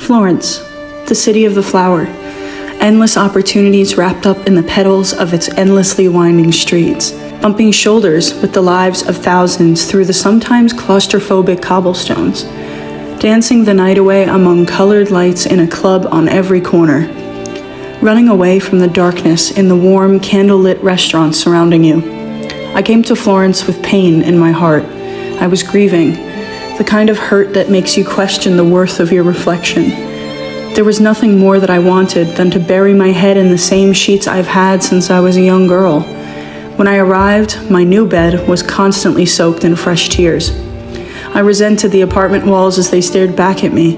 Florence, the city of the flower. Endless opportunities wrapped up in the petals of its endlessly winding streets. Bumping shoulders with the lives of thousands through the sometimes claustrophobic cobblestones. Dancing the night away among colored lights in a club on every corner. Running away from the darkness in the warm, candlelit restaurants surrounding you. I came to Florence with pain in my heart. I was grieving, the kind of hurt that makes you question the worth of your reflection. There was nothing more that I wanted than to bury my head in the same sheets I've had since I was a young girl. When I arrived, my new bed was constantly soaked in fresh tears. I resented the apartment walls as they stared back at me.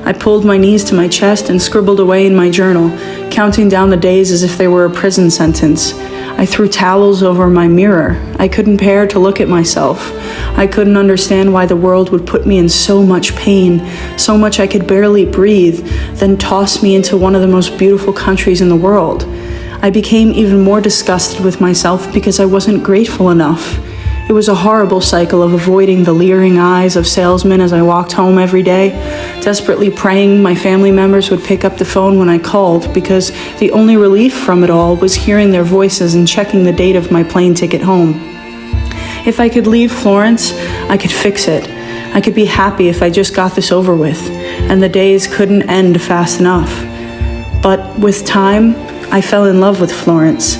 I pulled my knees to my chest and scribbled away in my journal, counting down the days as if they were a prison sentence. I threw towels over my mirror. I couldn't bear to look at myself. I couldn't understand why the world would put me in so much pain, so much I could barely breathe, then toss me into one of the most beautiful countries in the world. I became even more disgusted with myself because I wasn't grateful enough. It was a horrible cycle of avoiding the leering eyes of salesmen as I walked home every day, desperately praying my family members would pick up the phone when I called, because the only relief from it all was hearing their voices and checking the date of my plane ticket home. If I could leave Florence, I could fix it. I could be happy if I just got this over with, and the days couldn't end fast enough. But with time, I fell in love with Florence.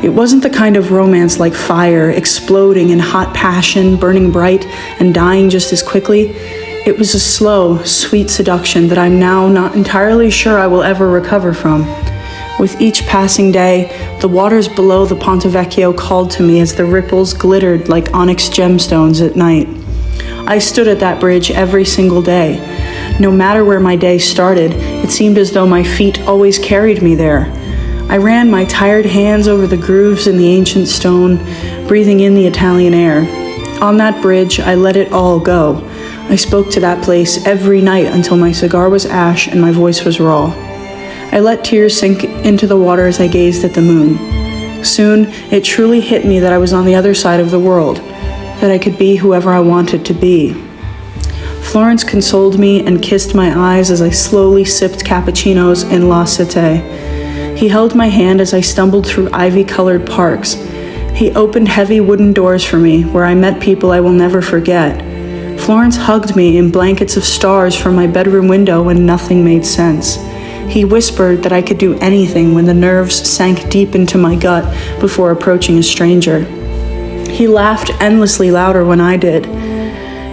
It wasn't the kind of romance like fire, exploding in hot passion, burning bright, and dying just as quickly. It was a slow, sweet seduction that I'm now not entirely sure I will ever recover from. With each passing day, the waters below the Ponte Vecchio called to me as the ripples glittered like onyx gemstones at night. I stood at that bridge every single day. No matter where my day started, it seemed as though my feet always carried me there. I ran my tired hands over the grooves in the ancient stone, breathing in the Italian air. On that bridge, I let it all go. I spoke to that place every night until my cigar was ash and my voice was raw. I let tears sink into the water as I gazed at the moon. Soon, it truly hit me that I was on the other side of the world, that I could be whoever I wanted to be. Florence consoled me and kissed my eyes as I slowly sipped cappuccinos in La Cité. He held my hand as I stumbled through ivy-colored parks. He opened heavy wooden doors for me, where I met people I will never forget. Florence hugged me in blankets of stars from my bedroom window when nothing made sense. He whispered that I could do anything when the nerves sank deep into my gut before approaching a stranger. He laughed endlessly louder when I did.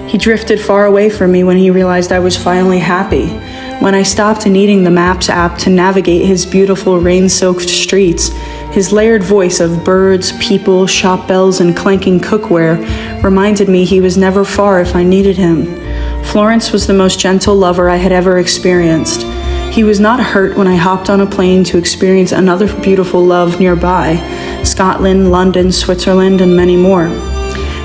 He drifted far away from me when he realized I was finally happy. When I stopped needing the Maps app to navigate his beautiful rain-soaked streets, his layered voice of birds, people, shop bells, and clanking cookware reminded me he was never far if I needed him. Florence was the most gentle lover I had ever experienced. He was not hurt when I hopped on a plane to experience another beautiful love nearby, Scotland, London, Switzerland, and many more.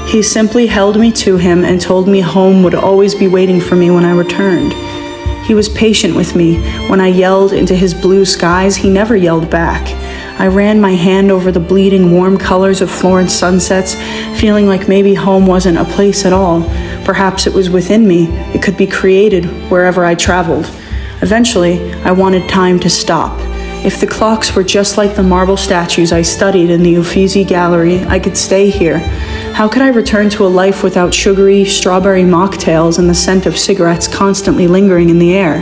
He simply held me to him and told me home would always be waiting for me when I returned. He was patient with me. When I yelled into his blue skies, he never yelled back. I ran my hand over the bleeding warm colors of Florence sunsets, feeling like maybe home wasn't a place at all. Perhaps it was within me. It could be created wherever I traveled. Eventually, I wanted time to stop. If the clocks were just like the marble statues I studied in the Uffizi Gallery, I could stay here. How could I return to a life without sugary strawberry mocktails and the scent of cigarettes constantly lingering in the air?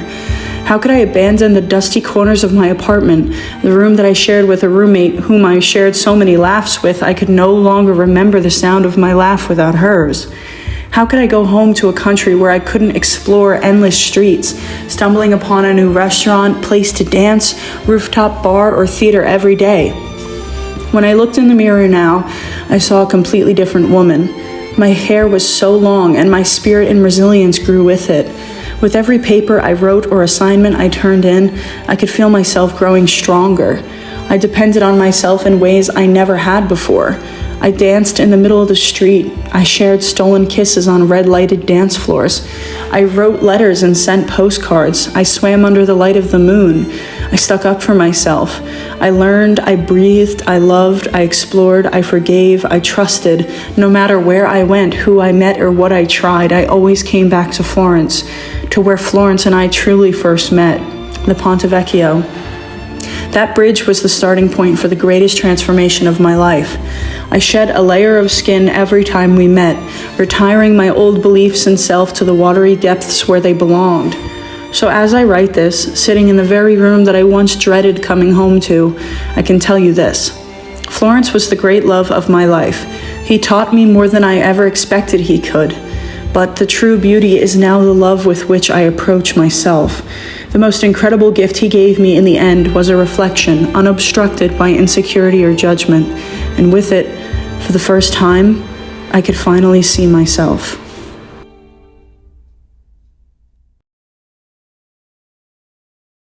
How could I abandon the dusty corners of my apartment, the room that I shared with a roommate whom I shared so many laughs with I could no longer remember the sound of my laugh without hers? How could I go home to a country where I couldn't explore endless streets, stumbling upon a new restaurant, place to dance, rooftop bar, or theater every day? When I looked in the mirror now, I saw a completely different woman. My hair was so long, and my spirit and resilience grew with it. With every paper I wrote or assignment I turned in, I could feel myself growing stronger. I depended on myself in ways I never had before. I danced in the middle of the street. I shared stolen kisses on red-lighted dance floors. I wrote letters and sent postcards. I swam under the light of the moon. I stuck up for myself. I learned, I breathed, I loved, I explored, I forgave, I trusted. No matter where I went, who I met, or what I tried, I always came back to Florence, to where Florence and I truly first met, the Ponte Vecchio. That bridge was the starting point for the greatest transformation of my life. I shed a layer of skin every time we met, retiring my old beliefs and self to the watery depths where they belonged. So as I write this, sitting in the very room that I once dreaded coming home to, I can tell you this. Florence was the great love of my life. He taught me more than I ever expected he could. But the true beauty is now the love with which I approach myself. The most incredible gift he gave me in the end was a reflection, unobstructed by insecurity or judgment. And with it, for the first time, I could finally see myself.